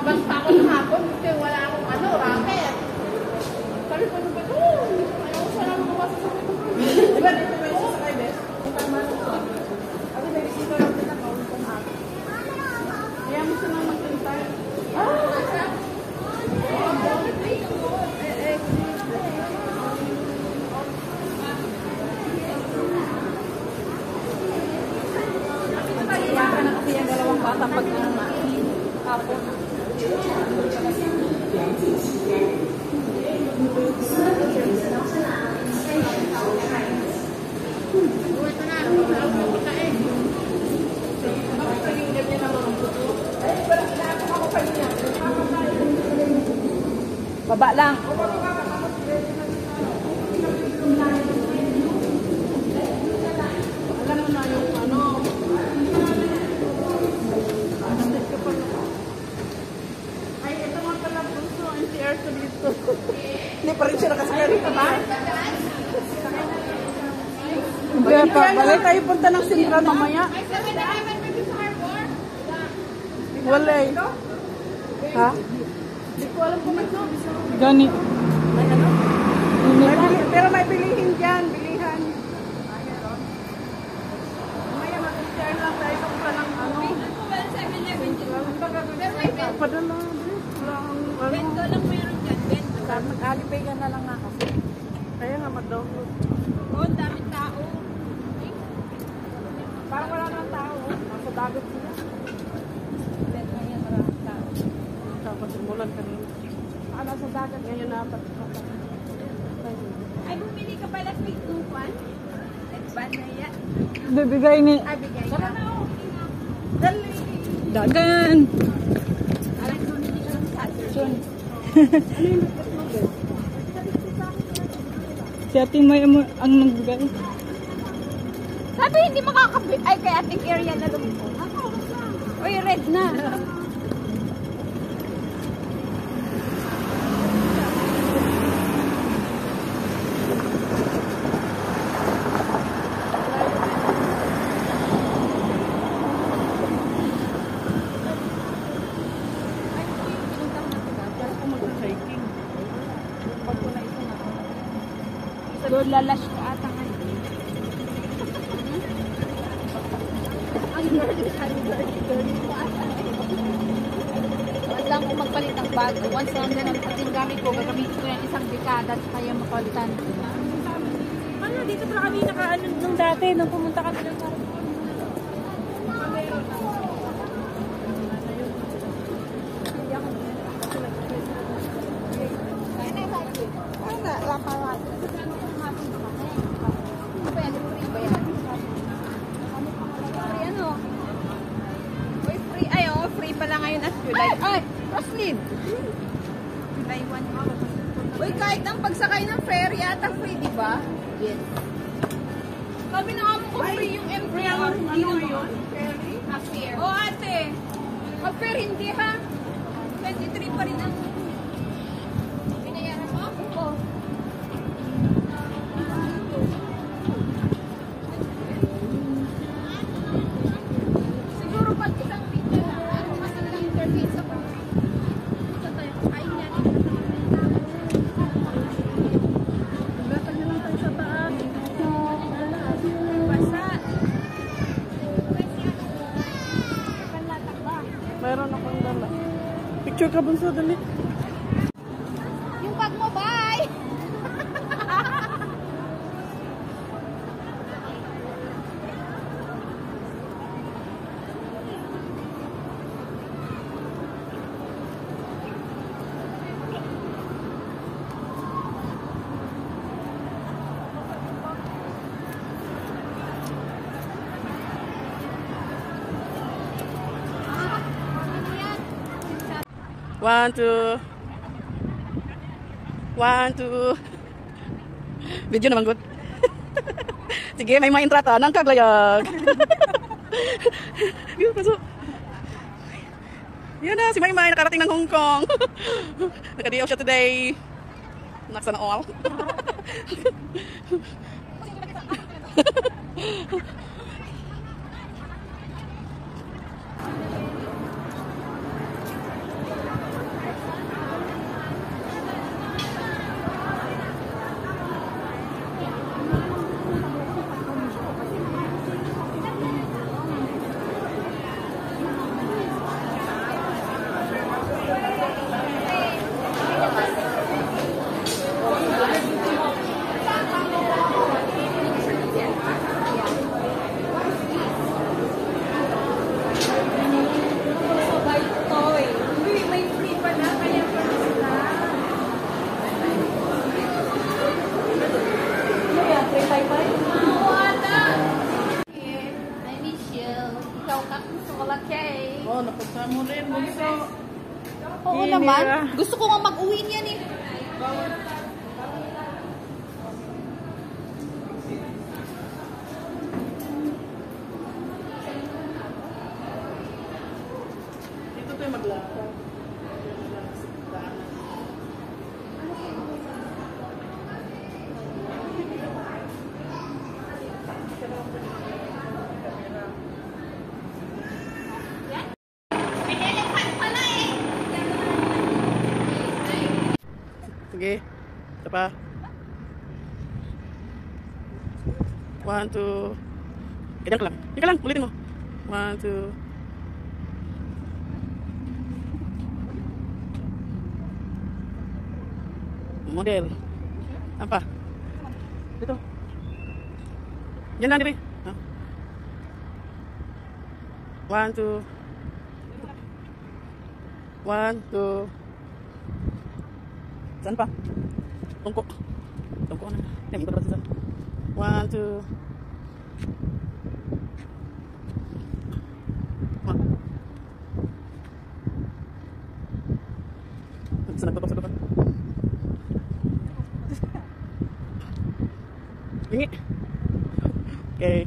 Basta ako ng hapon kasi wala akong ano, racket. Sabi ko, ano ba ito? Ayaw ko sana makapasok sa ito. Diba dito ba yung sasakay, Bes? Tama na ito. Kasi may bisita lang din ako. Kaya mo siya nang magtintay. Kaya ka na kasi yung dalawang bata pag hapon. Baba lang. Alam mo na yung ano. Ay, ito nga pala puso. NCR ko dito. Hindi pa rin siya nakasakari ka ba? Balik tayo punta ng Sintral mamaya. Wala eh. Ha? Hindi ko alam kung ito. Gani. May ano? Pero may bilihin dyan. Bilihan. Mamaya mag-share lang tayo kung pa ng ano. Padala. Wala ang ano. Bento lang meron dyan. Bento. Mag-alipay ka na lang nga kasi. Kaya nga mag-download. Oo, daming tao. Parang wala nang tao. Nasa dagat sila. Bento ngayon maraming tao. Tapos umulan kanina. Nasa dagat ngayon na Ay, bumili ka pala sa itupan. Nagban na yan. bibigay ni Ay, bigay ka. Dali. Dagan! Alam, bumili ka ng Saturday. Si Ate May ang nagbigay. Sabi, hindi makakabit. Ay, kay ating area na lumipon. Uy, red na. Doon lalash ka ata ngayon. Ang girly ko ata. Wala ko magpalit ng bag. Once na lang ang gamit ko, gagamitin ko yung isang dekada at kaya mapalitan. Ano, dito pala kami nakaano nung dati, nung pumunta kami ng July. Ay, Roslyn! July 1. Uy, kahit ang pagsakay ng ferry yata free, di ba? Yes. Sabi na nga mo ko free yung MPR. Ano yun? Ferry? Affair. Oo, ate. Affair, hindi ha? 23 pa rin ang binayaran mo? Oo. Siguro pag isang video na, ano kasi lang interface ako. Ito tayo, kain yan. Gata niyo lang tayo sa taas. Basa. Mayroon akong dala. Picture ka bunso, dali. Yung bag mo, bye! One, two. One, two. Video naman good. Sige, may mga intrata ng kaglayag. Yun, pasok. Yan na, si Maymay nakarating ng Hong Kong. Nakadiyaw siya today. Nakasana all. mo naman. Gusto ko nga mag-uwi niyan eh. Dito tayo maglakad. Sige. Ito pa. 1, 2. Ganyan ka lang. Ganyan ka lang. Ulitin mo. 1, 2. Model. Saan pa? Dito. Diyan lang, dito. 1, 2. 1, 2. Saan pa? Tungko. Tungko na. Yan, iba ba sisa? 1, 2. 1. Saan nagtutok sa tutok? Bingi. Okay.